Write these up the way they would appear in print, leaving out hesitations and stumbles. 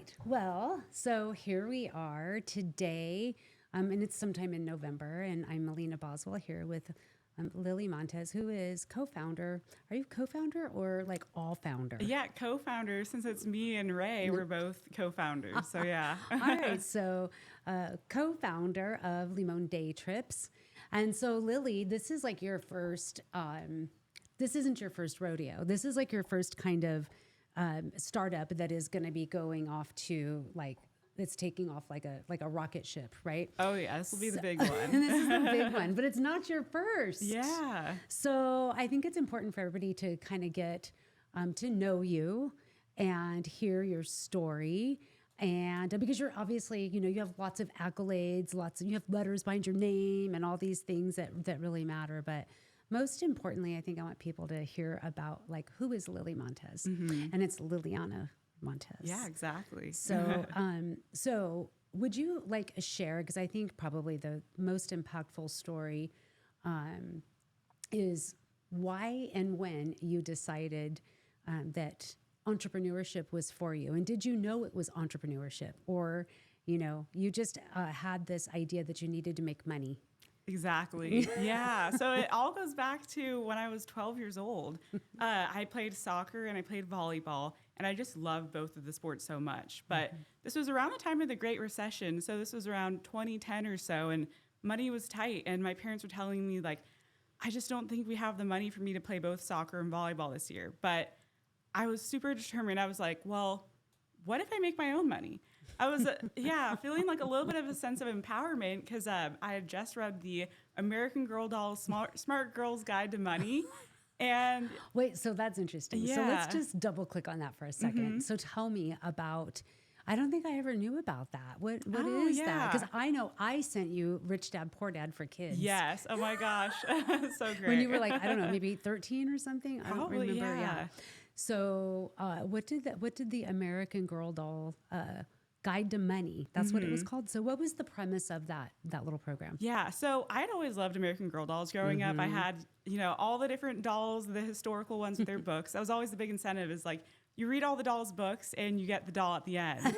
right. Well, so here we are today, and it's sometime in November, and I'm Melina Boswell here with Lili Montes, who is co-founder. Are you co-founder or like all founder? Yeah, co-founder. Since it's me and Ray, we're both co-founders. So yeah. All right. So, co-founder of Limon day trips, and so Lili, this is like your first. This isn't your first rodeo. This is like your first kind of startup that is going to be going off to like it's taking off like a rocket ship, right? Oh yeah, this will be the big one. This is the big one, but it's not your first. Yeah. So I think it's important for everybody to kind of get to know you and hear your story. And because you're obviously, you have lots of accolades, you have letters behind your name and all these things that really matter. But most importantly, I think I want people to hear about like, who is Lili Montes? And it's Liliana Montes. Yeah, exactly. So, so would you like share, because I think probably the most impactful story is why and when you decided that entrepreneurship was for you. And did you know it was entrepreneurship, or, you just had this idea that you needed to make money? Exactly. Yeah. So it all goes back to when I was 12 years old. I played soccer and I played volleyball, and I just loved both of the sports so much. But this was around the time of the Great Recession. So this was around 2010 or so, and money was tight. And my parents were telling me, like, I just don't think we have the money for me to play both soccer and volleyball this year. But I was super determined. I was like, well, what if I make my own money? I was, feeling like a little bit of a sense of empowerment because I had just read the American Girl Doll Smart Girl's Guide to Money. And wait, so that's interesting. Yeah. So let's just double click on that for a second. So tell me about, I don't think I ever knew about that. What is that? Because I know I sent you Rich Dad, Poor Dad for Kids. Yes. Oh my gosh. So great. When you were like, I don't know, maybe 13 or something. Probably, I don't remember. yeah. So what did the American Girl Doll Guide to Money? That's what it was called. So what was the premise of that little program? Yeah. So I'd always loved American Girl dolls growing up. I had, all the different dolls, the historical ones with their books. That was always the big incentive is like, you read all the dolls' books and you get the doll at the end.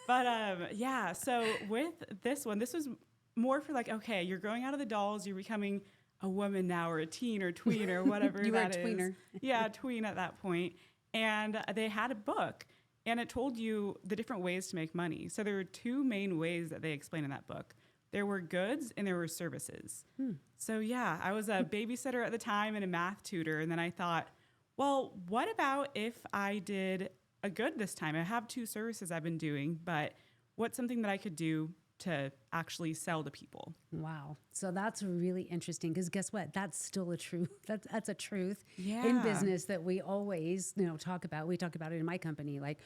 But so with this one, this was more for like, okay, you're growing out of the dolls, you're becoming a woman now, or a teen or tween or whatever You were that a tweener. is. Yeah, tween at that point. And they had a book, and it told you the different ways to make money. So there were two main ways that they explained in that book. There were goods and there were services. So yeah, I was a babysitter at the time and a math tutor. And then I thought, well, what about if I did a good this time? I have two services I've been doing, but what's something that I could do to actually sell to people? Wow. So that's really interesting because guess what? That's still a truth. That's a truth Yeah. in business that we always, talk about. We talk about it in my company. Like,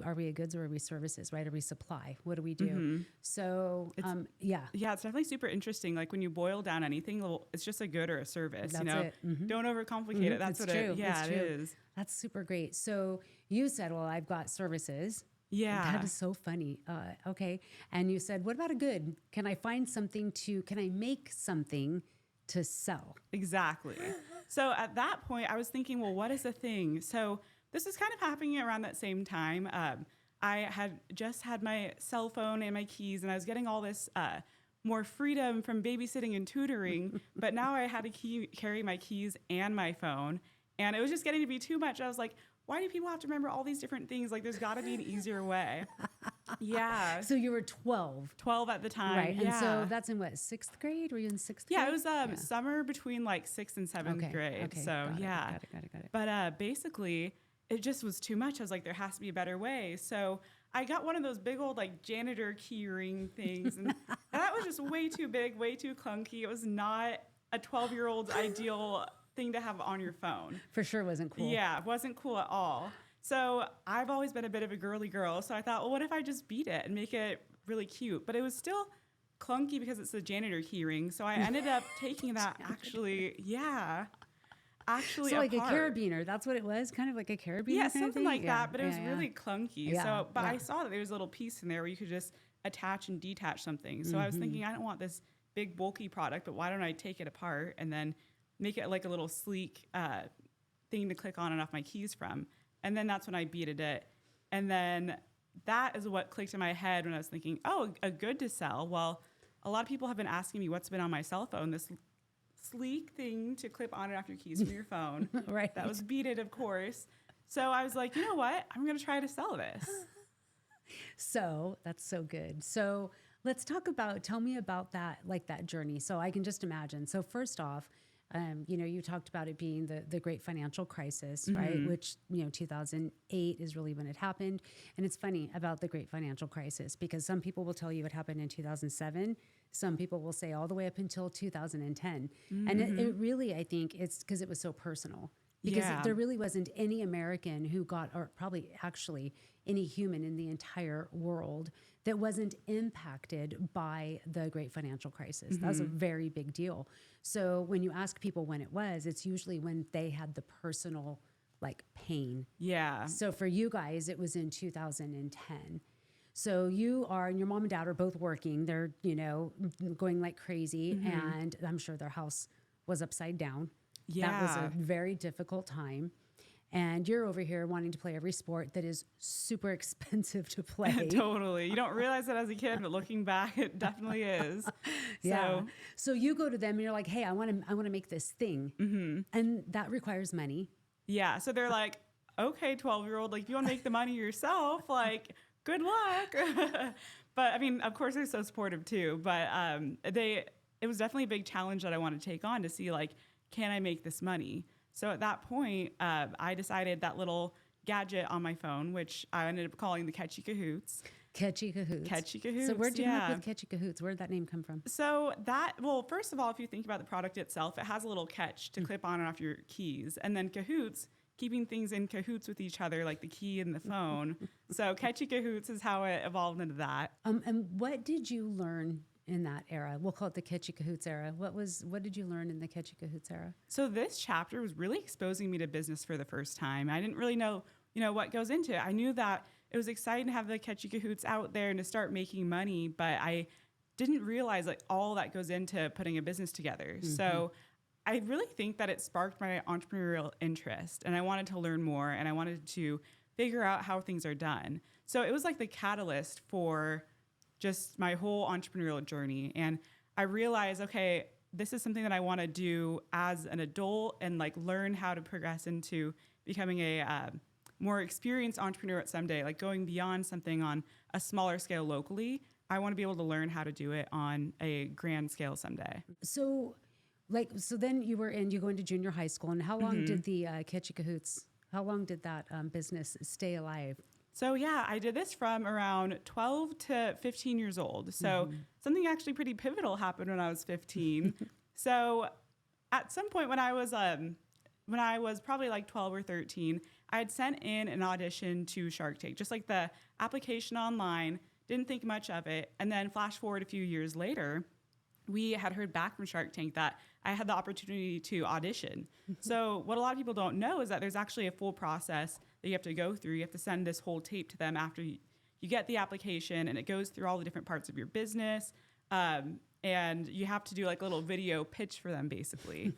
are we a goods or are we services, right? Are we supply? What do we do? So, yeah. Yeah, it's definitely super interesting. Like when you boil down anything, well, it's just a good or a service, That's it. Don't overcomplicate it. That's It's what true. it, yeah, It's it true. is. That's super great. So you said, well, I've got services. Yeah. That is so funny. Okay. And you said, what about a good? Can I make something to sell? Exactly. So at that point, I was thinking, well, what is a thing? So this is kind of happening around that same time. I had just had my cell phone and my keys, and I was getting all this more freedom from babysitting and tutoring. But now I had to carry my keys and my phone, and it was just getting to be too much. I was like, why do people have to remember all these different things? Like, there's got to be an easier way. Yeah. So you were 12. 12 at the time. Right. Yeah. And so that's in what, sixth grade? Were you in sixth grade? Yeah, it was summer between like 6th and 7th grade. Okay. So Got it. But basically, it just was too much. I was like, there has to be a better way. So I got one of those big old like janitor key ring things. And that was just way too big, way too clunky. It was not a 12-year-old's ideal thing to have on your phone. For sure wasn't cool. Yeah, it wasn't cool at all. So I've always been a bit of a girly girl. So I thought, well, what if I just beat it and make it really cute? But it was still clunky because it's a janitor key ring. So I ended up taking that actually So like apart. a carabiner, that's what it was? Kind of like a carabiner Yeah, kind of something thing? like that, but it was really clunky. Yeah, So, but yeah. I saw that there was a little piece in there where you could just attach and detach something. So I was thinking, I don't want this big bulky product, but why don't I take it apart and then make it like a little sleek thing to click on and off my keys from? And then that's when I beaded it. And then that is what clicked in my head when I was thinking, oh, a good to sell. Well, a lot of people have been asking me what's been on my cell phone, this sleek thing to clip on and off your keys from your phone. Right. That was beaded, of course. So I was like, you know what? I'm going to try to sell this. So that's so good. So let's tell me about that, like that journey. So I can just imagine. So first off, you talked about it being the great financial crisis, right? Which, 2008 is really when it happened. And it's funny about the great financial crisis because some people will tell you it happened in 2007. Some people will say all the way up until 2010. And it really, I think it's because it was so personal. Because there really wasn't any American who got, or probably actually any human in the entire world that wasn't impacted by the great financial crisis. That was a very big deal. So when you ask people when it was, it's usually when they had the personal like pain. Yeah. So for you guys, it was in 2010. So you are, and your mom and dad are both working. They're, going like crazy. And I'm sure their house was upside down. Yeah. That was a very difficult time. And you're over here wanting to play every sport that is super expensive to play. Totally. You don't realize that as a kid, but looking back, it definitely is. Yeah. So you go to them and you're like, hey, I want to make this thing. And that requires money. Yeah. So they're like, okay, 12-year-old, like, if you want to make the money yourself, like, good luck. But I mean, of course, they're so supportive too. But it was definitely a big challenge that I wanted to take on to see, like, can I make this money? So at that point, I decided that little gadget on my phone, which I ended up calling the Catchy Cahoots. Catchy Cahoots. Catchy Cahoots. So where'd you come up with Catchy Cahoots? Where did that name come from? So first of all, if you think about the product itself, it has a little catch to clip on and off your keys. And then cahoots, keeping things in cahoots with each other, like the key and the phone. So Catchy Cahoots is how it evolved into that. And what did you learn in that era? We'll call it the Catchy Cahoots era. What did you learn in the Catchy Cahoots era? So this chapter was really exposing me to business for the first time. I didn't really know, what goes into it. I knew that it was exciting to have the Catchy Cahoots out there and to start making money, but I didn't realize like all that goes into putting a business together. So I really think that it sparked my entrepreneurial interest, and I wanted to learn more, and I wanted to figure out how things are done. So it was like the catalyst for just my whole entrepreneurial journey. And I realized, okay, this is something that I want to do as an adult and like learn how to progress into becoming a more experienced entrepreneur at someday, like going beyond something on a smaller scale locally. I want to be able to learn how to do it on a grand scale someday. So then you go into junior high school, and how long did the Catchy Cahoots, how long did that business stay alive? So yeah, I did this from around 12 to 15 years old. So something actually pretty pivotal happened when I was 15. So at some point when I was probably like 12 or 13, I had sent in an audition to Shark Tank, just like the application online, didn't think much of it. And then flash forward a few years later, we had heard back from Shark Tank that I had the opportunity to audition. So what a lot of people don't know is that there's actually a full process that you have to go through. You have to send this whole tape to them after you get the application, and it goes through all the different parts of your business. And you have to do like a little video pitch for them, basically.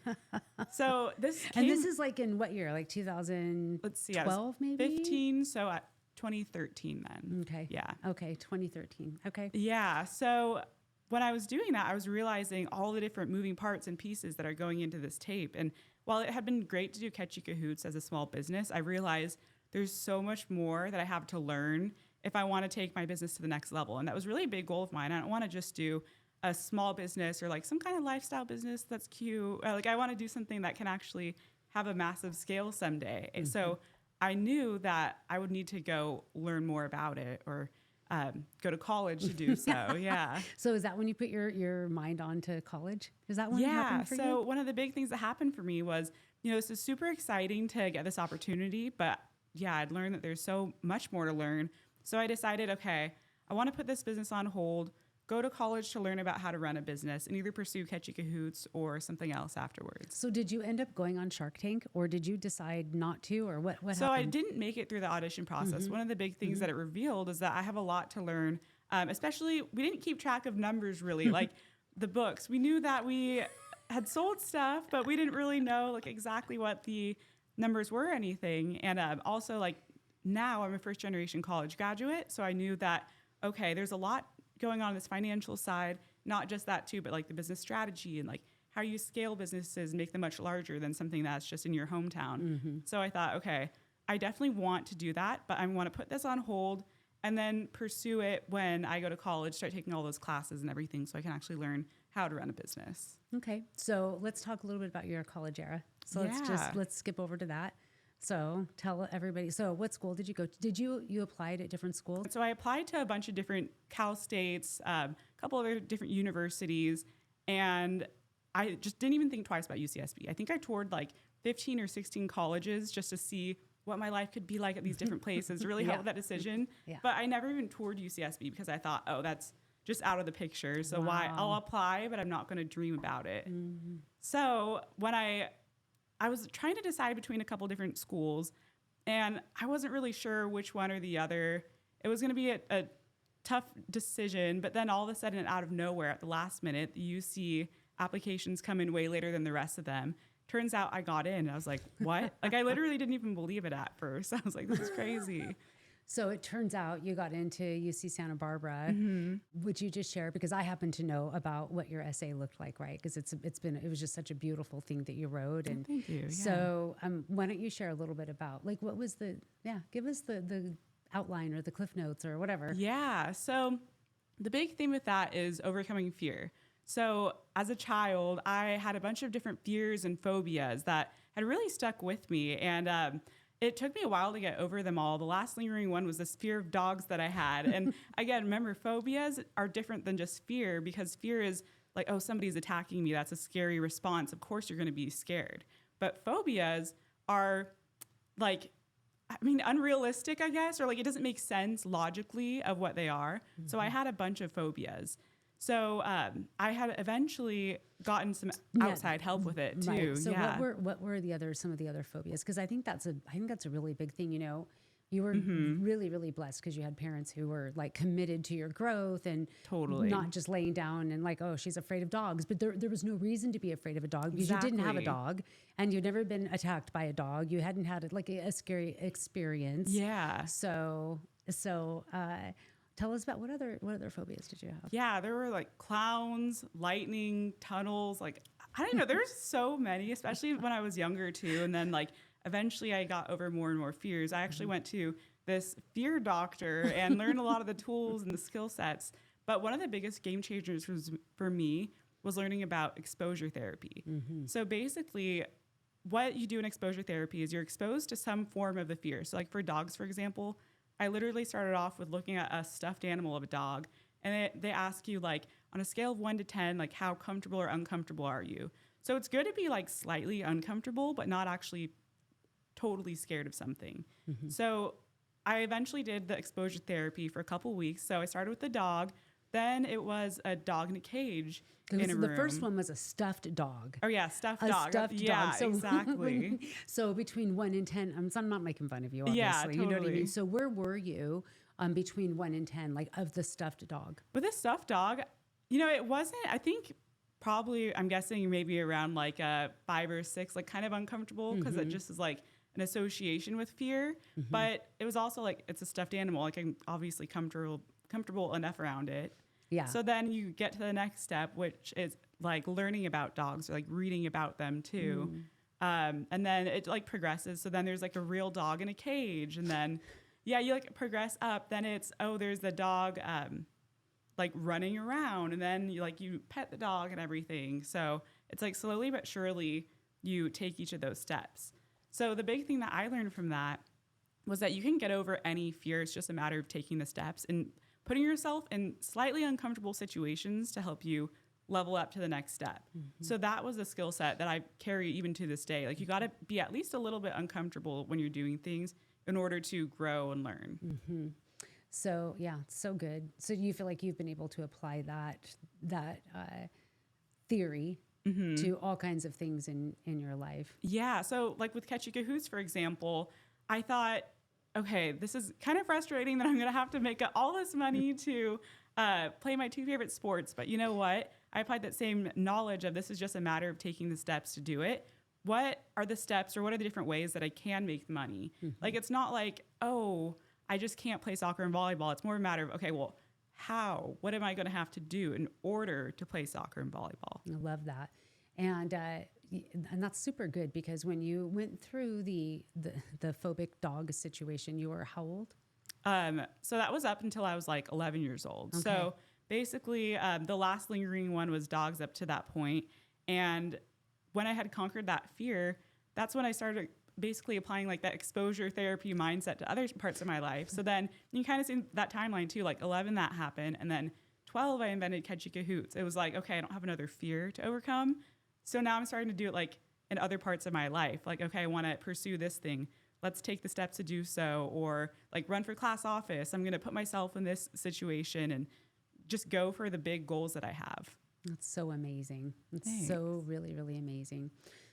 So this is like in what year? Like 2012, let's see, maybe? 15. So at 2013 then. Okay. Yeah. Okay, 2013. Okay. Yeah. So when I was doing that, I was realizing all the different moving parts and pieces that are going into this tape. And while it had been great to do Catchy Cahoots as a small business, I realized there's so much more that I have to learn if I want to take my business to the next level. And that was really a big goal of mine. I don't want to just do a small business or like some kind of lifestyle business that's cute. Like I want to do something that can actually have a massive scale someday. And so I knew that I would need to go learn more about it or go to college to do so. Yeah. So is that when you put your mind on to college? Is that when it happened for you? So one of the big things that happened for me was, this is super exciting to get this opportunity, but yeah, I'd learned that there's so much more to learn. So I decided, okay, I want to put this business on hold, go to college to learn about how to run a business, and either pursue Catchy Cahoots or something else afterwards. So did you end up going on Shark Tank, or did you decide not to, or what happened? So I didn't make it through the audition process. One of the big things that it revealed is that I have a lot to learn, especially we didn't keep track of numbers really, like the books. We knew that we had sold stuff, but we didn't really know like exactly what the numbers were or anything. And also like now I'm a first generation college graduate. So I knew that, okay, there's a lot going on this financial side, not just that too, but like the business strategy and like how you scale businesses and make them much larger than something that's just in your hometown. So I thought, okay, I definitely want to do that, but I want to put this on hold and then pursue it when I go to college, start taking all those classes and everything so I can actually learn how to run a business. Okay. So let's talk a little bit about your college era. So let's skip over to that. So tell everybody. So what school did you go to? Did you applied at different schools? So I applied to a bunch of different Cal States, a couple other different universities, and I just didn't even think twice about UCSB. I think I toured like 15 or 16 colleges just to see what my life could be like at these different places, really help with that decision. But I never even toured UCSB because I thought, oh, that's just out of the picture. So why I'll apply, but I'm not going to dream about it. So when I was trying to decide between a couple different schools, and I wasn't really sure which one or the other. It was going to be a tough decision, but then all of a sudden, out of nowhere, at the last minute, the UC applications come in way later than the rest of them. Turns out I got in. And I was like, what? Like, I literally didn't even believe it at first. I was like, this is crazy. So it turns out you got into UC Santa Barbara. Would you just share, because I happen to know about what your essay looked like, right? Because it was just such a beautiful thing that you wrote. And thank you. So why don't you share a little bit about like what was give us the outline or the cliff notes or whatever. Yeah. So the big theme with that is overcoming fear. So as a child, I had a bunch of different fears and phobias that had really stuck with me. And it took me a while to get over them all. The last lingering one was this fear of dogs that I had. And again, remember, phobias are different than just fear, because fear is like, oh, somebody's attacking me. That's a scary response. Of course, you're going to be scared. But phobias are like, unrealistic, I guess, or like it doesn't make sense logically of what they are. So I had a bunch of phobias. So I had eventually gotten some outside help with it too. Right. So what were some of the other phobias? Because I think that's a really big thing. You know, you were really, really blessed because you had parents who were like committed to your growth and totally not just laying down and like, oh, she's afraid of dogs. But there was no reason to be afraid of a dog because you didn't have a dog and you'd never been attacked by a dog. You hadn't had like a scary experience. Yeah. So tell us about what other phobias did you have? Yeah, there were like clowns, lightning, tunnels. Like, I don't know. There's so many, especially when I was younger too. And then like eventually I got over more and more fears. I actually went to this fear doctor and learned a lot of the tools and the skill sets. But one of the biggest game changers for me was learning about exposure therapy. So basically, what you do in exposure therapy is you're exposed to some form of the fear. So like for dogs, for example, I literally started off with looking at a stuffed animal of a dog, and they ask you like on a scale of 1 to 10, like how comfortable or uncomfortable are you? So it's good to be like slightly uncomfortable, but not actually totally scared of something. So I eventually did the exposure therapy for a couple weeks. So I started with the dog. Then it was a dog in a cage in a room. The first one was a stuffed dog. Oh yeah, stuffed dog. Yeah, so exactly. So between 1 and 10, I'm not making fun of you, obviously. Yeah, totally. You know what I mean? So where were you between 1 and 10, like of the stuffed dog? With the stuffed dog, you know, it wasn't, I think probably, I'm guessing maybe around like a 5 or 6, like kind of uncomfortable because it just is like an association with fear. But it was also like, it's a stuffed animal. Like I'm obviously comfortable enough around it. Yeah. So then you get to the next step, which is like learning about dogs or like reading about them too. And then it like progresses. So then there's like a real dog in a cage. And then, yeah, you like progress up. Then it's, oh, there's the dog like running around. And then you pet the dog and everything. So it's like slowly but surely you take each of those steps. So the big thing that I learned from that was that you can get over any fear. It's just a matter of taking the steps and putting yourself in slightly uncomfortable situations to help you level up to the next step. So that was a skill set that I carry even to this day. Like you got to be at least a little bit uncomfortable when you're doing things in order to grow and learn. So yeah, so good. So you feel like you've been able to apply that theory to all kinds of things in your life. Yeah. So like with Catchy Cahoots, for example, I thought, okay, this is kind of frustrating that I'm going to have to make all this money to play my 2 favorite sports. But you know what? I applied that same knowledge of this is just a matter of taking the steps to do it what are the steps or what are the different ways that I can make money? Like, it's not like, oh, I just can't play soccer and volleyball. It's more a matter of, okay, well, how? What am I going to have to do in order to play soccer and volleyball? I love that. And that's super good because when you went through the phobic dog situation, you were how old? So that was up until I was like 11 years old. Okay. So basically, the last lingering one was dogs up to that point. And when I had conquered that fear, that's when I started basically applying like that exposure therapy mindset to other parts of my life. So then you kind of see that timeline too, like 11, that happened. And then 12, I invented Catchy Cahoots. It was like, okay, I don't have another fear to overcome. So now I'm starting to do it like in other parts of my life. Like, okay, I want to pursue this thing. Let's take the steps to do so. Or like run for class office. I'm going to put myself in this situation and just go for the big goals that I have. That's so amazing. It's Thanks. so really, really amazing.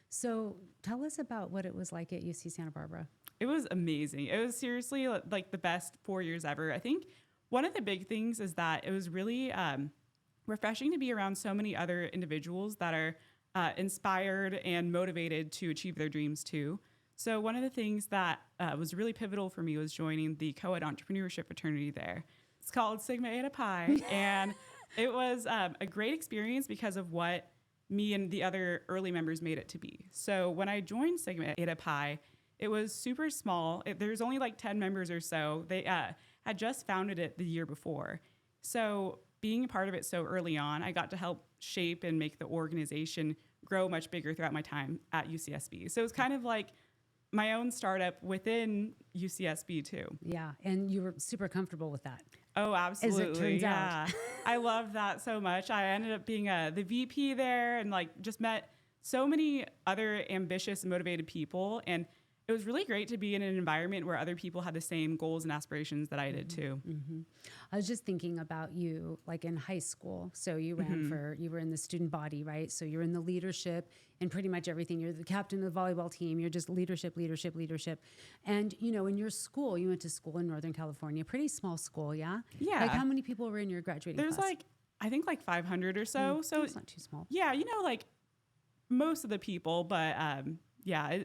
So tell us about what it was like at UC Santa Barbara. It was amazing. It was seriously like the best 4 years ever. I think one of the big things is that it was really refreshing to be around so many other individuals that are inspired and motivated to achieve their dreams too. So one of the things that was really pivotal for me was joining the co-ed entrepreneurship fraternity there. It's called Sigma Eta Pi. And it was a great experience because of what me and the other early members made it to be. So when I joined Sigma Eta Pi, it was super small. There's only like 10 members or so. They had just founded it the year before. So being a part of it so early on, I got to help shape and make the organization grow much bigger throughout my time at UCSB. So it was kind of like my own startup within UCSB too. Yeah. And you were super comfortable with that. Oh, absolutely. As it turns out. I love that so much. I ended up being the VP there and like just met so many other ambitious and motivated people. And it was really great to be in an environment where other people had the same goals and aspirations that I did too. Mm-hmm. I was just thinking about you like in high school. So you ran you were in the student body, right? So you're in the leadership and pretty much everything. You're the captain of the volleyball team. You're just leadership. And, you know, in your school, you went to school in Northern California, pretty small school. Yeah. Yeah. Like how many people were in your graduating There's class? like, I think like 500 or so. So it's not too small. yeah, you know, like most of the people, but yeah,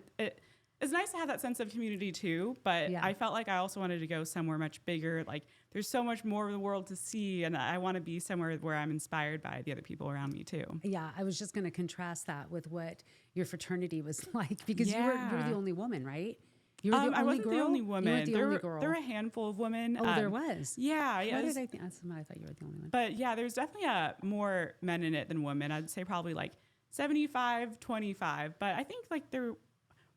it's nice to have that sense of community too, but Yeah. I felt like I also wanted to go somewhere much bigger. Like there's so much more of the world to see, and I want to be somewhere where I'm inspired by the other people around me too. Yeah, I was just going to contrast that with what your fraternity was like because you were the only woman, right? You were the only I wasn't girl? the only woman. You weren't the only girl. There were a handful of women. Oh, there was. Yeah. Why Yeah. did I think? I thought you were the only one. But yeah, there's definitely more men in it than women. I'd say probably like 75-25. But I think like there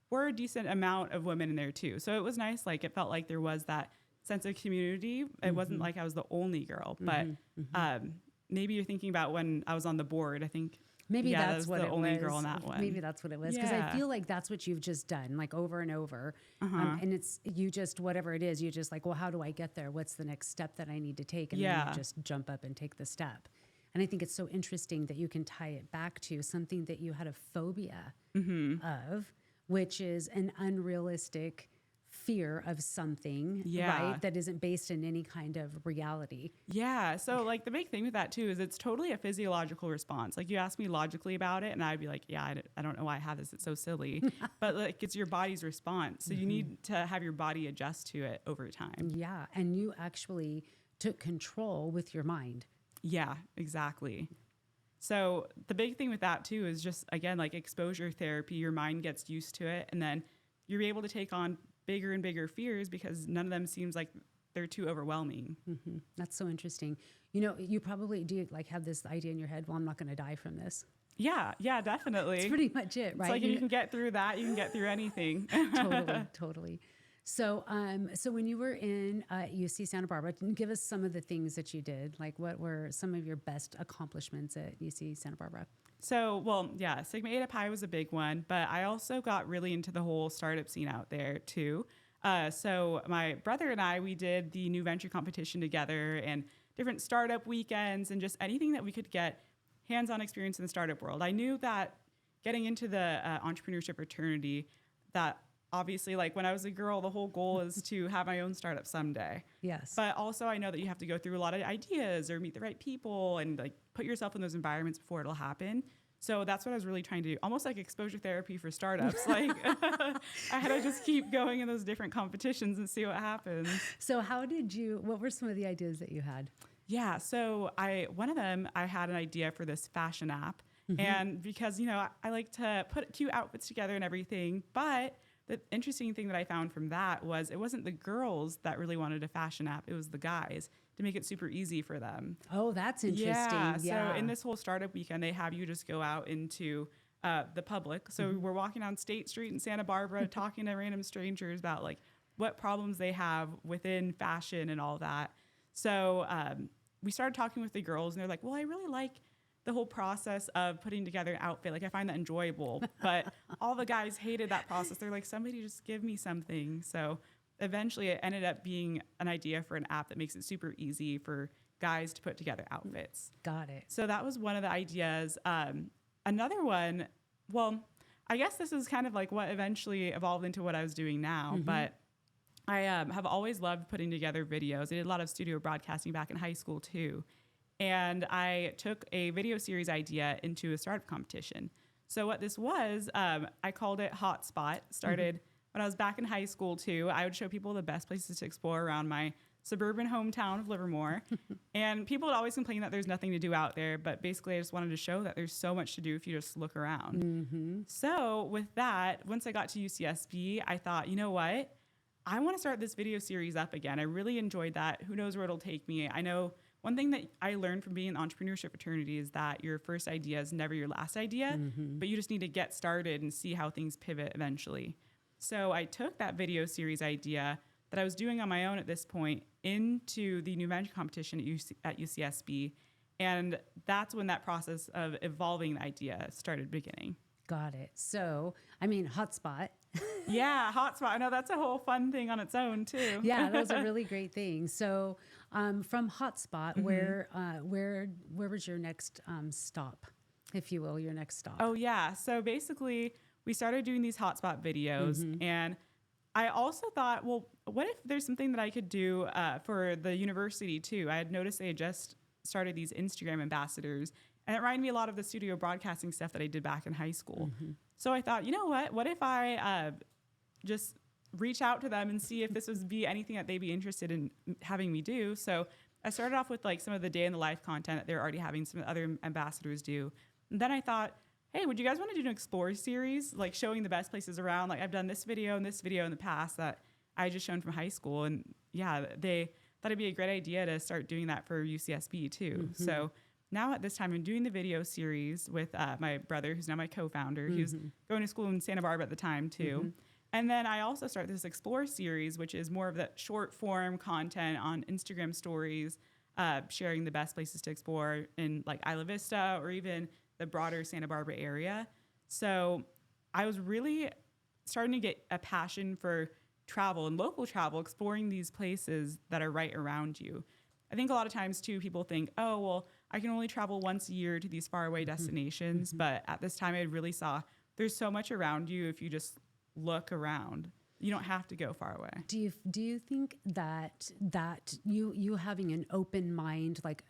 were a decent amount of women in there too. So it was nice. Like it felt like there was that sense of community. It wasn't like I was the only girl. But maybe you're thinking about when I was on the board. I think Maybe that that's was what the it only was. girl in that one. Maybe that's what it was because I Yeah. feel like that's what you've just done, like over and over. And it's you just whatever it is, you just like, well, how do I get there? What's the next step that I need to take? And then Yeah. you just jump up and take the step. And I think it's so interesting that you can tie it back to something that you had a phobia of, which is an unrealistic fear of something, Yeah. right? That isn't based in any kind of reality. Yeah. So like the big thing with that too is it's totally a physiological response. Like you ask me logically about it and I'd be like, yeah, I don't know why I have this. It's so silly. But like it's your body's response. So you need to have your body adjust to it over time. Yeah. And you actually took control with your mind. Yeah, exactly. So the big thing with that too is just, again, like exposure therapy, your mind gets used to it and then you're able to take on bigger and bigger fears because none of them seems like they're too overwhelming. That's so interesting. You know, you probably do like have this idea in your head, well, I'm not going to die from this. Yeah, definitely. That's pretty much it, right? It's like if you can get through that, you can get through anything. Totally. So, so when you were in UC Santa Barbara, give us some of the things that you did. Like, what were some of your best accomplishments at UC Santa Barbara? So, well, yeah, Sigma Eta Pi was a big one, but I also got really into the whole startup scene out there too. So my brother and I, we did the new venture competition together and different startup weekends and just anything that we could get hands-on experience in the startup world. I knew that getting into the entrepreneurship fraternity, that obviously, like when I was a girl, the whole goal is to have my own startup someday. Yes. But also I know that you have to go through a lot of ideas or meet the right people and like put yourself in those environments before it'll happen. So that's what I was really trying to do, almost like exposure therapy for startups. Like I had to just keep going in those different competitions and see what happens. So what were some of the ideas that you had? Yeah. So one of them, I had an idea for this fashion app. And because, I like to put cute outfits together and everything. But the interesting thing that I found from that was it wasn't the girls that really wanted a fashion app. It was the guys to make it super easy for them. Oh, that's interesting. Yeah. So in this whole startup weekend, they have you just go out into the public. So we're walking down State Street in Santa Barbara, talking to random strangers about like what problems they have within fashion and all that. So we started talking with the girls, and they're like, well, I really like the whole process of putting together an outfit. Like, I find that enjoyable. But all the guys hated that process. They're like, somebody just give me something. So eventually it ended up being an idea for an app that makes it super easy for guys to put together outfits. Got it. So that was one of the ideas. Another one, well, I guess this is kind of like what eventually evolved into what I was doing now, but I have always loved putting together videos. I did a lot of studio broadcasting back in high school too. And I took a video series idea into a startup competition. So what this was, I called it Hotspot. Started when I was back in high school too. I would show people the best places to explore around my suburban hometown of Livermore. And people would always complain that there's nothing to do out there. But basically, I just wanted to show that there's so much to do if you just look around. So with that, once I got to UCSB, I thought, you know what? I want to start this video series up again. I really enjoyed that. Who knows where it'll take me? I know one thing that I learned from being in the entrepreneurship fraternity is that your first idea is never your last idea, but you just need to get started and see how things pivot eventually. So I took that video series idea that I was doing on my own at this point into the new venture competition at UCSB. And that's when that process of evolving the idea started beginning. Got it. So, I mean, Hotspot. Yeah, Hotspot. I know that's a whole fun thing on its own too. Yeah, that was a really great thing. So, from Hotspot, where was your next stop, if you will, your next stop? Oh yeah. So basically, we started doing these Hotspot videos, and I also thought, well, what if there's something that I could do for the university too? I had noticed they had just started these Instagram ambassadors, and it reminded me a lot of the studio broadcasting stuff that I did back in high school. So I thought, you know what? What if I just reach out to them and see if this would be anything that they'd be interested in having me do? So I started off with like some of the day in the life content that they're already having some other ambassadors do. And then I thought, hey, would you guys want to do an explore series, like showing the best places around? Like I've done this video and this video in the past that I just shown from high school. And yeah, they thought it'd be a great idea to start doing that for UCSB too. So now at this time, I'm doing the video series with my brother, who's now my co-founder. He was going to school in Santa Barbara at the time too. And then I also start this Explore series, which is more of the short form content on Instagram stories, sharing the best places to explore in like Isla Vista or even the broader Santa Barbara area. So I was really starting to get a passion for travel and local travel, exploring these places that are right around you. I think a lot of times too, people think, oh, well, I can only travel once a year to these faraway destinations. But at this time, I really saw there's so much around you if you just look around. You don't have to go far away. Do you think that you having an open mind, like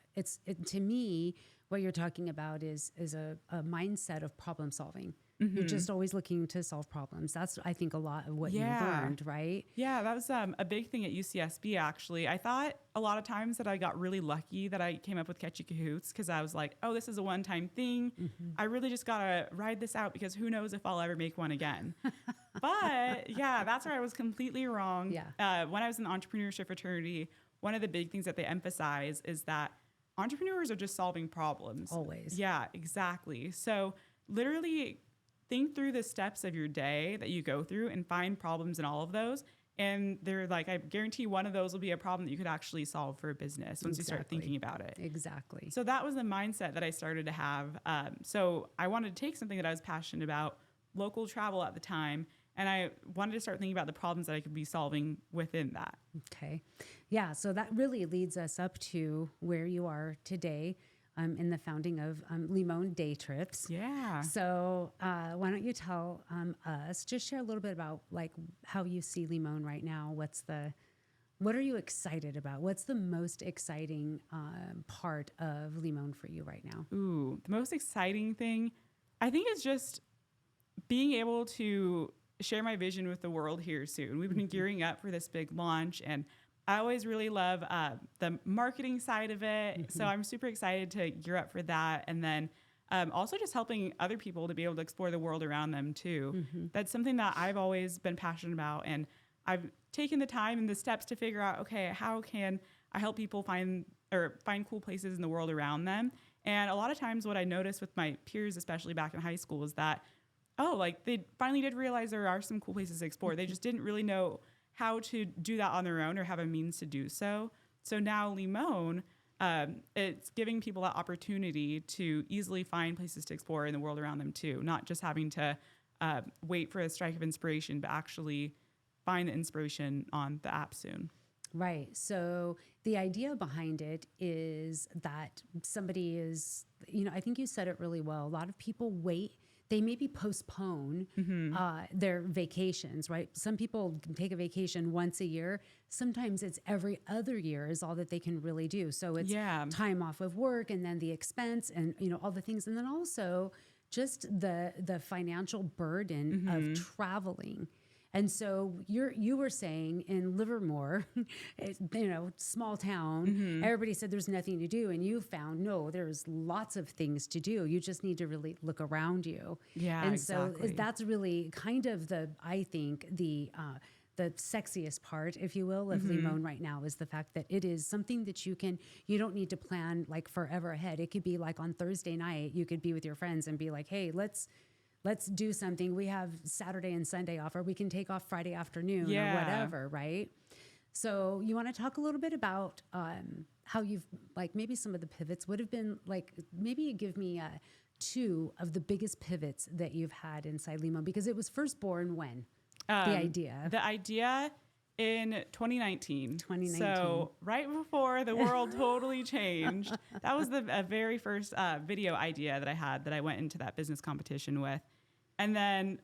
to me, what you're talking about is a mindset of problem solving. You're just always looking to solve problems. That's, I think, a lot of what you learned, right? Yeah, that was a big thing at UCSB, actually. I thought a lot of times that I got really lucky that I came up with Catchy Cahoots because I was like, oh, this is a one-time thing. I really just got to ride this out because who knows if I'll ever make one again. But yeah, that's where I was completely wrong. Yeah. When I was in the entrepreneurship fraternity, one of the big things that they emphasize is that entrepreneurs are just solving problems. Always. Yeah, exactly. So literally think through the steps of your day that you go through and find problems in all of those. And they're like, I guarantee one of those will be a problem that you could actually solve for a business once you start thinking about it. Exactly. So that was the mindset that I started to have. So I wanted to take something that I was passionate about, local travel at the time, and I wanted to start thinking about the problems that I could be solving within that. Okay. Yeah. So that really leads us up to where you are today. In the founding of Limon Day Trips. Yeah. So why don't you tell us, just share a little bit about like how you see Limon right now. What are you excited about? What's the most exciting part of Limon for you right now? Ooh, the most exciting thing, I think it's just being able to share my vision with the world here soon. We've been gearing up for this big launch, and I always really love the marketing side of it. So I'm super excited to gear up for that. And then also just helping other people to be able to explore the world around them too. That's something that I've always been passionate about. And I've taken the time and the steps to figure out, okay, how can I help people find cool places in the world around them? And a lot of times what I noticed with my peers, especially back in high school, is that, like they finally did realize there are some cool places to explore. They just didn't really know how to do that on their own or have a means to do so. So now Limon, it's giving people that opportunity to easily find places to explore in the world around them too, not just having to wait for a strike of inspiration, but actually find the inspiration on the app soon. Right. So the idea behind it is that somebody is, I think you said it really well. A lot of people wait. They maybe postpone their vacations, right? Some people can take a vacation once a year. Sometimes it's every other year is all that they can really do. So it's time off of work and then the expense and, all the things. And then also just the financial burden of traveling. And so you were saying in Livermore, small town, everybody said there's nothing to do. And you found, no, there's lots of things to do. You just need to really look around you. Yeah, and exactly. So that's really kind of the sexiest part, if you will, of Limon right now is the fact that it is something that you don't need to plan like forever ahead. It could be like on Thursday night, you could be with your friends and be like, hey, let's do something. We have Saturday and Sunday off, or we can take off Friday afternoon or whatever, right? So you want to talk a little bit about how you've, like maybe some of the pivots would have been like, maybe you give me two of the biggest pivots that you've had inside Limon, because it was first born when? The idea in 2019. 2019. So right before the world totally changed. That was the very first video idea that I had that I went into that business competition with. And then,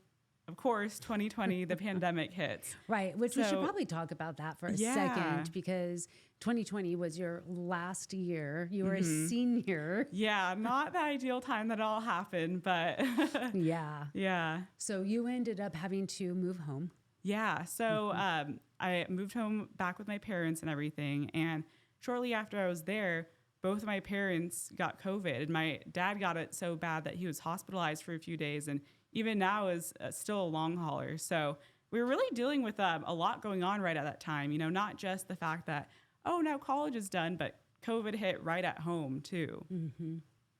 of course, 2020, the pandemic hits. Right, which we should probably talk about that for a second, because 2020 was your last year. You were a senior. Yeah, not the ideal time that all happened, but yeah. So you ended up having to move home. Yeah. So I moved home back with my parents and everything. And shortly after I was there, both of my parents got COVID. And my dad got it so bad that he was hospitalized for a few days. And even now is still a long hauler. So we were really dealing with a lot going on right at that time. Not just the fact that, now college is done, but COVID hit right at home too.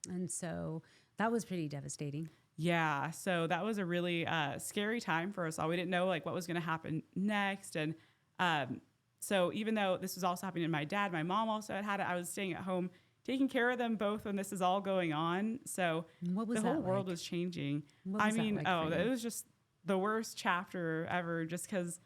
And so that was pretty devastating. Yeah. So that was a really scary time for us all. We didn't know what was going to happen next. And so even though this was also happening to my dad, my mom also had it. I was staying at home, taking care of them both when this is all going on. So the whole world was changing. It was just the worst chapter ever, just because,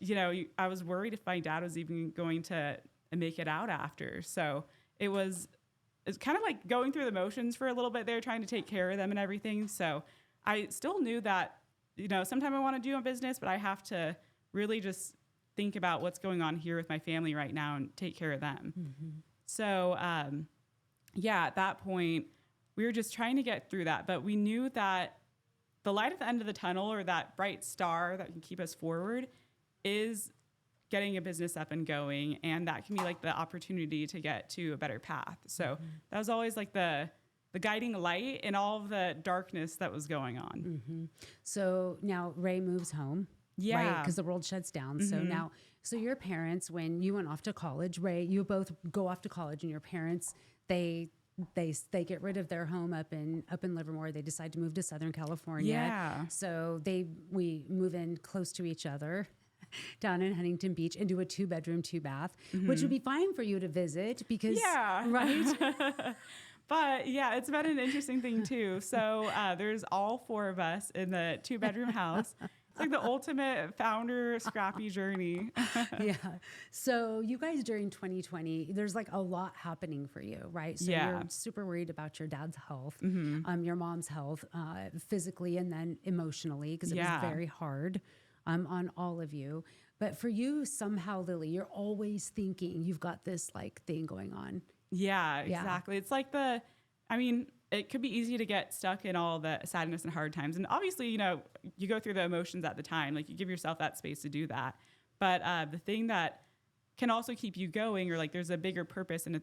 I was worried if my dad was even going to make it out after. So it's kind of like going through the motions for a little bit there, trying to take care of them and everything. So I still knew that, sometime I want to do a business, but I have to really just think about what's going on here with my family right now and take care of them. So, at that point, we were just trying to get through that. But we knew that the light at the end of the tunnel, or that bright star that can keep us forward, is getting a business up and going. And that can be like the opportunity to get to a better path. So that was always like the guiding light in all of the darkness that was going on. So now Ray moves home. Yeah. Right? Because the world shuts down. So your parents, when you went off to college, Ray, you both go off to college, and your parents, they get rid of their home up in Livermore. They decide to move to Southern California. Yeah. So we move in close to each other down in Huntington Beach and do a 2-bedroom, 2-bath, which would be fine for you to visit because, right? But yeah, it's been an interesting thing too. So there's all 4 of us in the 2-bedroom house. It's like the ultimate founder scrappy journey. Yeah. So you guys during 2020, there's like a lot happening for you, right? So you're super worried about your dad's health, your mom's health, physically and then emotionally, because it was very hard on all of you. But for you, somehow, Lily, you're always thinking you've got this like thing going on. Yeah, exactly. It's like it could be easy to get stuck in all the sadness and hard times. And obviously, you go through the emotions at the time, like you give yourself that space to do that. But the thing that can also keep you going, or like there's a bigger purpose and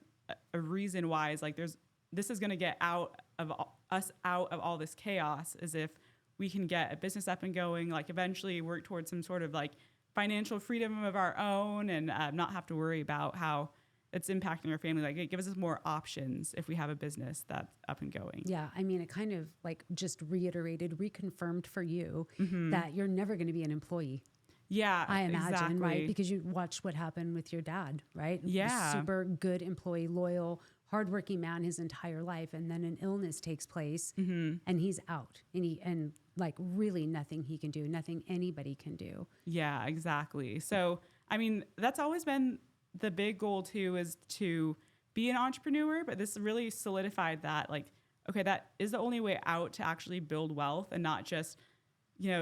a reason why, is like this is going to get us out of all this chaos, is if we can get a business up and going, like eventually work towards some sort of like financial freedom of our own, and not have to worry about how it's impacting our family. Like it gives us more options if we have a business that's up and going. Yeah. I mean, it kind of like just reconfirmed for you that you're never going to be an employee. Yeah, I imagine, exactly. right? Because you watched what happened with your dad, right? Yeah. Super good employee, loyal, hardworking man his entire life. And then an illness takes place and he's out, and like really nothing he can do, nothing anybody can do. Yeah, exactly. So, I mean, that's always been the big goal too, is to be an entrepreneur, but this really solidified that, like, okay, that is the only way out to actually build wealth, and not just,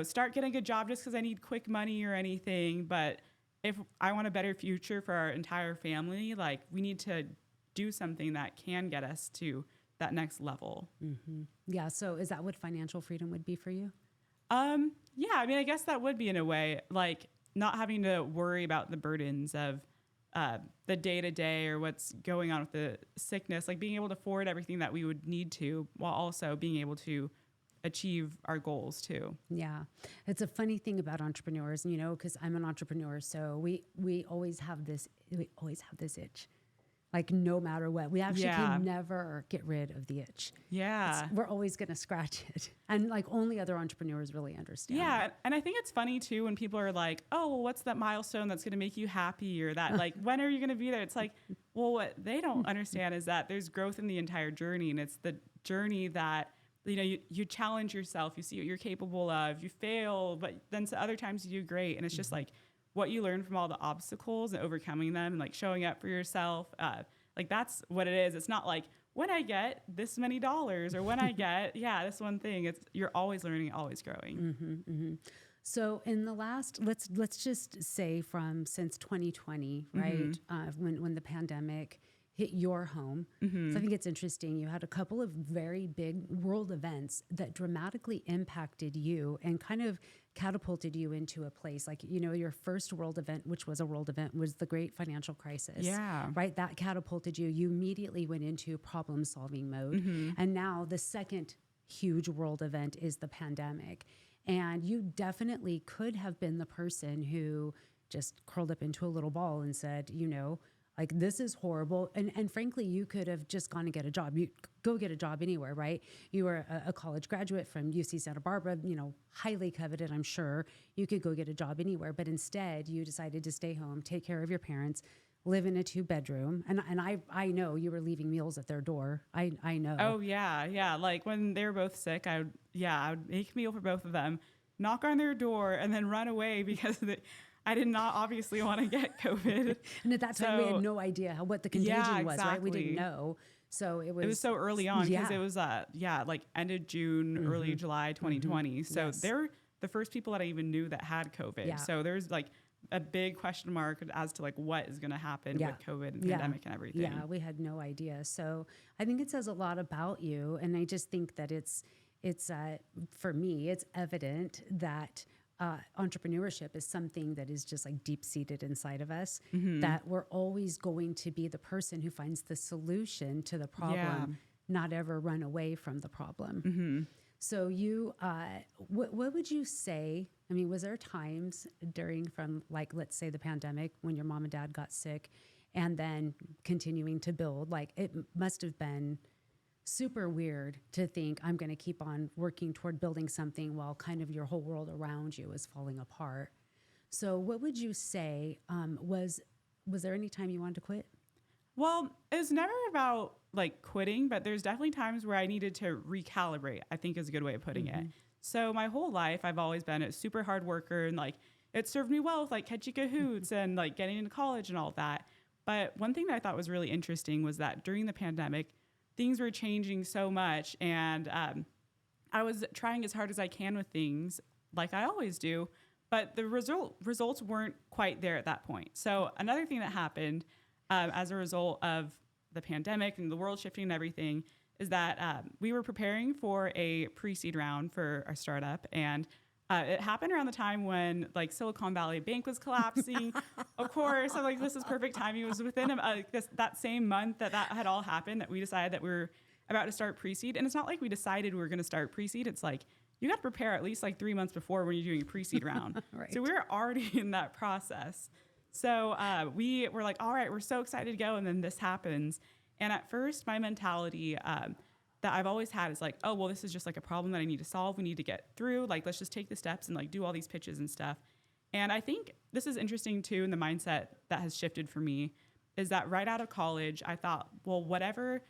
start getting a job just because I need quick money or anything. But if I want a better future for our entire family, like we need to do something that can get us to that next level. Mm-hmm. Yeah. So is that what financial freedom would be for you? Yeah, I mean, I guess that would be in a way, like not having to worry about the burdens of the day to day or what's going on with the sickness, like being able to afford everything that we would need to, while also being able to achieve our goals too. Yeah. It's a funny thing about entrepreneurs, because I'm an entrepreneur. So we always have this itch. Like no matter what, we actually can never get rid of the itch. Yeah. We're always going to scratch it. And like only other entrepreneurs really understand. Yeah. And I think it's funny too, when people are like, oh, well, what's that milestone that's going to make you happy, or that like, when are you going to be there? It's like, well, what they don't understand is that there's growth in the entire journey. And it's the journey that, you challenge yourself, you see what you're capable of, you fail, but then other times you do great. And it's just like what you learn from all the obstacles and overcoming them, and like showing up for yourself. Like that's what it is. It's not like when I get this many dollars, or when I get, this one thing. You're always learning, always growing. So in the last, let's just say since 2020, right? When the pandemic hit your home. So I think it's interesting. You had a couple of very big world events that dramatically impacted you and kind of catapulted you into a place. Like, your first world event, which was a world event, was the Great Financial Crisis. Yeah. Right? That catapulted you. You immediately went into problem solving mode. And now the second huge world event is the pandemic. And you definitely could have been the person who just curled up into a little ball and said, like, this is horrible. And frankly, you could have just gone and get a job. You go get a job anywhere, right? You were a college graduate from UC Santa Barbara, highly coveted, I'm sure. You could go get a job anywhere. But instead, you decided to stay home, take care of your parents, live in a 2-bedroom. And I know you were leaving meals at their door. I know. Oh, yeah. Yeah. Like when they were both sick, I would make a meal for both of them, knock on their door, and then run away because I did not obviously want to get COVID. And at that time, we had no idea what the contagion was, right? We didn't know. So it was so early on, because it was, like end of June, early July 2020. So they're the first people that I even knew that had COVID. Yeah. So there's like a big question mark as to like what is going to happen with COVID and pandemic and everything. Yeah, we had no idea. So I think it says a lot about you. And I just think that it's for me, it's evident that entrepreneurship is something that is just like deep seated inside of us, that we're always going to be the person who finds the solution to the problem, not ever run away from the problem. So you, what would you say? I mean, was there times from like, let's say the pandemic, when your mom and dad got sick and then continuing to build, like it must have been super weird to think I'm going to keep on working toward building something while kind of your whole world around you is falling apart. So what would you say, was there any time you wanted to quit? Well, it was never about like quitting, but there's definitely times where I needed to recalibrate, I think is a good way of putting it. So my whole life, I've always been a super hard worker, and like it served me well with like catchy cahoots and like getting into college and all that. But one thing that I thought was really interesting was that during the pandemic, things were changing so much, and I was trying as hard as I can with things, like I always do, but the results weren't quite there at that point. So another thing that happened as a result of the pandemic and the world shifting and everything is that we were preparing for a pre-seed round for our startup, and it happened around the time when like Silicon Valley Bank was collapsing. Of course, I'm like, this is perfect timing. It was within that same month that had all happened that we decided that we were about to start pre-seed. And it's not like we decided we were going to start pre-seed. It's like you got to prepare at least like 3 months before when you're doing a pre-seed round. Right. So we were already in that process. So we were like, all right, we're so excited to go. And then this happens. And at first, my mentality that I've always had is like, oh, well, this is just like a problem that I need to solve. We need to get through. Like, let's just take the steps and like do all these pitches and stuff. And I think this is interesting too, in the mindset that has shifted for me is that right out of college, I thought, well, whatever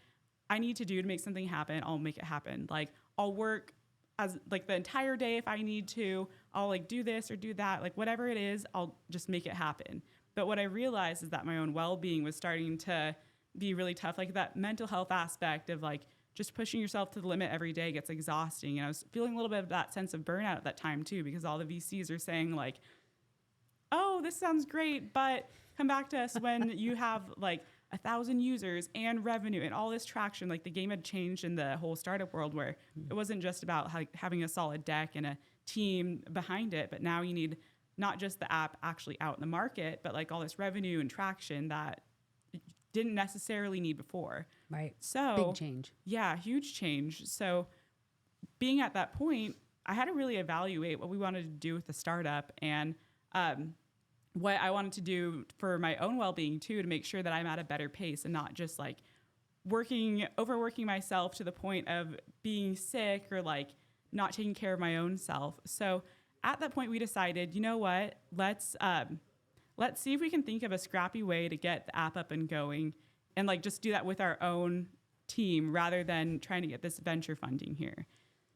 I need to do to make something happen, I'll make it happen. Like, I'll work as like the entire day if I need to. I'll like do this or do that. Like, whatever it is, I'll just make it happen. But what I realized is that my own well-being was starting to be really tough. Like that mental health aspect of like, just pushing yourself to the limit every day gets exhausting. And I was feeling a little bit of that sense of burnout at that time too, because all the VCs are saying like, oh, this sounds great, but come back to us when you have like 1,000 users and revenue and all this traction. Like the game had changed in the whole startup world where it wasn't just about having a solid deck and a team behind it, but now you need not just the app actually out in the market, but like all this revenue and traction that didn't necessarily need before. Right. So big change. Yeah, huge change. So being at that point, I had to really evaluate what we wanted to do with the startup and what I wanted to do for my own well-being too, to make sure that I'm at a better pace and not just like overworking myself to the point of being sick or like not taking care of my own self. So at that point we decided, you know what, let's see if we can think of a scrappy way to get the app up and going and like just do that with our own team rather than trying to get this venture funding here.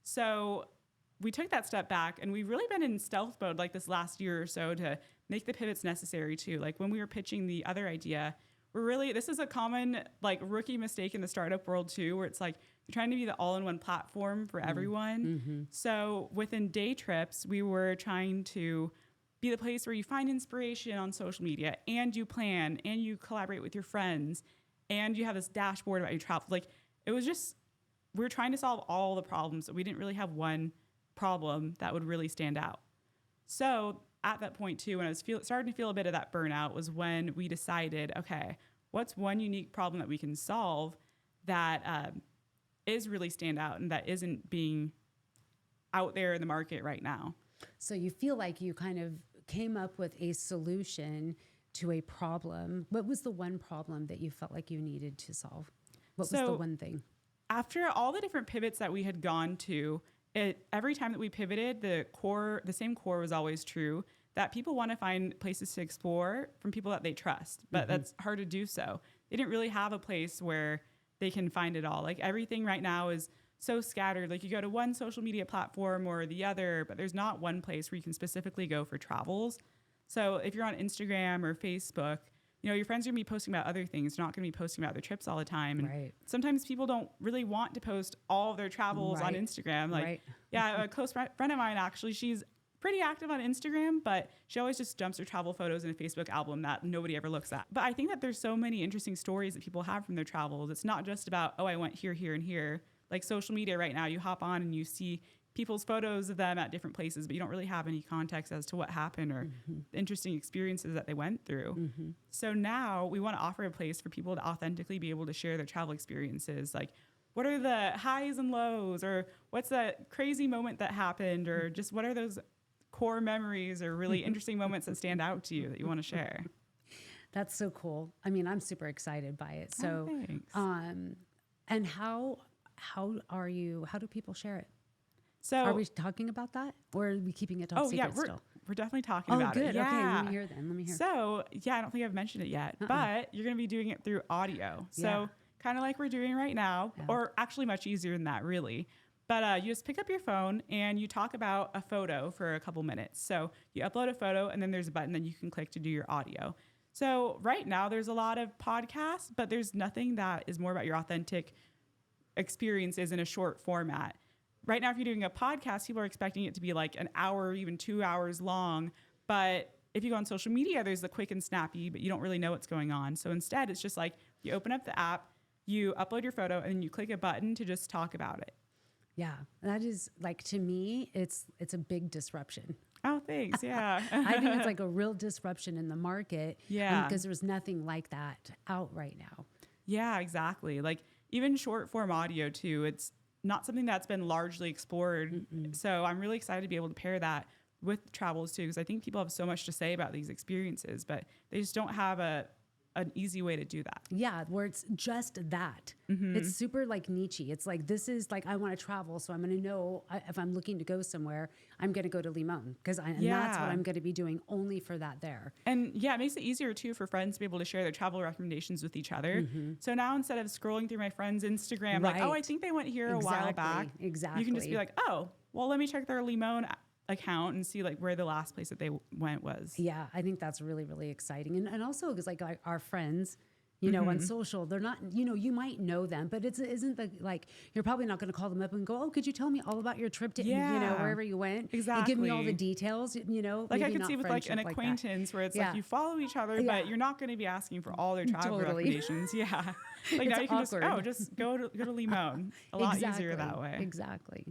So we took that step back and we've really been in stealth mode like this last year or so to make the pivots necessary too. Like when we were pitching the other idea, this is a common like rookie mistake in the startup world too, where it's like you're trying to be the all-in-one platform for everyone. Mm-hmm. So within day trips, we were trying to be the place where you find inspiration on social media and you plan and you collaborate with your friends and you have this dashboard about your travel. Like it was just, we were trying to solve all the problems. So we didn't really have one problem that would really stand out. So at that point too, when I was starting to feel a bit of that burnout was when we decided, okay, what's one unique problem that we can solve that is really stand out and that isn't being out there in the market right now? So you feel like you kind of came up with a solution to a problem. What was the one problem that you felt like you needed to solve? What was the one thing? After all the different pivots that we had gone to, every time that we pivoted, the same core was always true, that people want to find places to explore from people that they trust, but that's hard to do so. They didn't really have a place where they can find it all. Like everything right now is so scattered. Like you go to one social media platform or the other, but there's not one place where you can specifically go for travels. So if you're on Instagram or Facebook, you know, your friends are gonna be posting about other things. They're not gonna be posting about their trips all the time. And sometimes people don't really want to post all of their travels on Instagram. Like, yeah, a close friend of mine, actually, she's pretty active on Instagram, but she always just dumps her travel photos in a Facebook album that nobody ever looks at. But I think that there's so many interesting stories that people have from their travels. It's not just about, oh, I went here, here, and here. Like social media right now, you hop on and you see people's photos of them at different places, but you don't really have any context as to what happened or the interesting experiences that they went through. So now we want to offer a place for people to authentically be able to share their travel experiences. Like, what are the highs and lows, or what's that crazy moment that happened, or just what are those core memories or really interesting moments that stand out to you that you want to share? That's so cool. I mean, I'm super excited by it. So, and how do people share it? So are we talking about that, or are we keeping it top secret still? We're definitely talking about it. Yeah. Okay, let me hear then. Let me hear. So yeah, I don't think I've mentioned it yet, but you're going to be doing it through audio. So kind of like we're doing right now, or actually much easier than that, really. But you just pick up your phone and you talk about a photo for a couple minutes. So you upload a photo and then there's a button that you can click to do your audio. So right now there's a lot of podcasts, but there's nothing that is more about your authentic experiences in a short format. Right now, if you're doing a podcast, people are expecting it to be like an hour, even 2 hours long. But if you go on social media, there's the quick and snappy, but you don't really know what's going on. So instead, it's just like you open up the app, you upload your photo and you click a button to just talk about it. Yeah, that is like, to me, it's a big disruption. Oh, thanks. Yeah. I think it's like a real disruption in the market. Yeah. Because there's nothing like that out right now. Yeah, exactly. Like even short form audio too. It's not something that's been largely explored. So I'm really excited to be able to pair that with travels too, because I think people have so much to say about these experiences, but they just don't have an easy way to do that. Yeah, where it's just that. It's super like niche. It's like, this is like, I want to travel, so I'm going to know if I'm looking to go somewhere, I'm going to go to Limon, because that's what I'm going to be doing only for that there. And yeah, it makes it easier too for friends to be able to share their travel recommendations with each other. So now instead of scrolling through my friend's Instagram, like, oh, I think they went here a while back. Exactly. You can just be like, oh, well, let me check their Limon account and see like where the last place that they went was. Yeah, I think that's really, really exciting. And also because like our friends, you know, on social, they're not, you know, you might know them, but isn't the, like, you're probably not going to call them up and go, oh, could you tell me all about your trip to, you know, wherever you went? Exactly. And give me all the details, you know. Like I could see with like an acquaintance where it's like you follow each other, but you're not going to be asking for all their travel recommendations. Yeah. Like now you can just go to Limon. A lot easier that way. Exactly.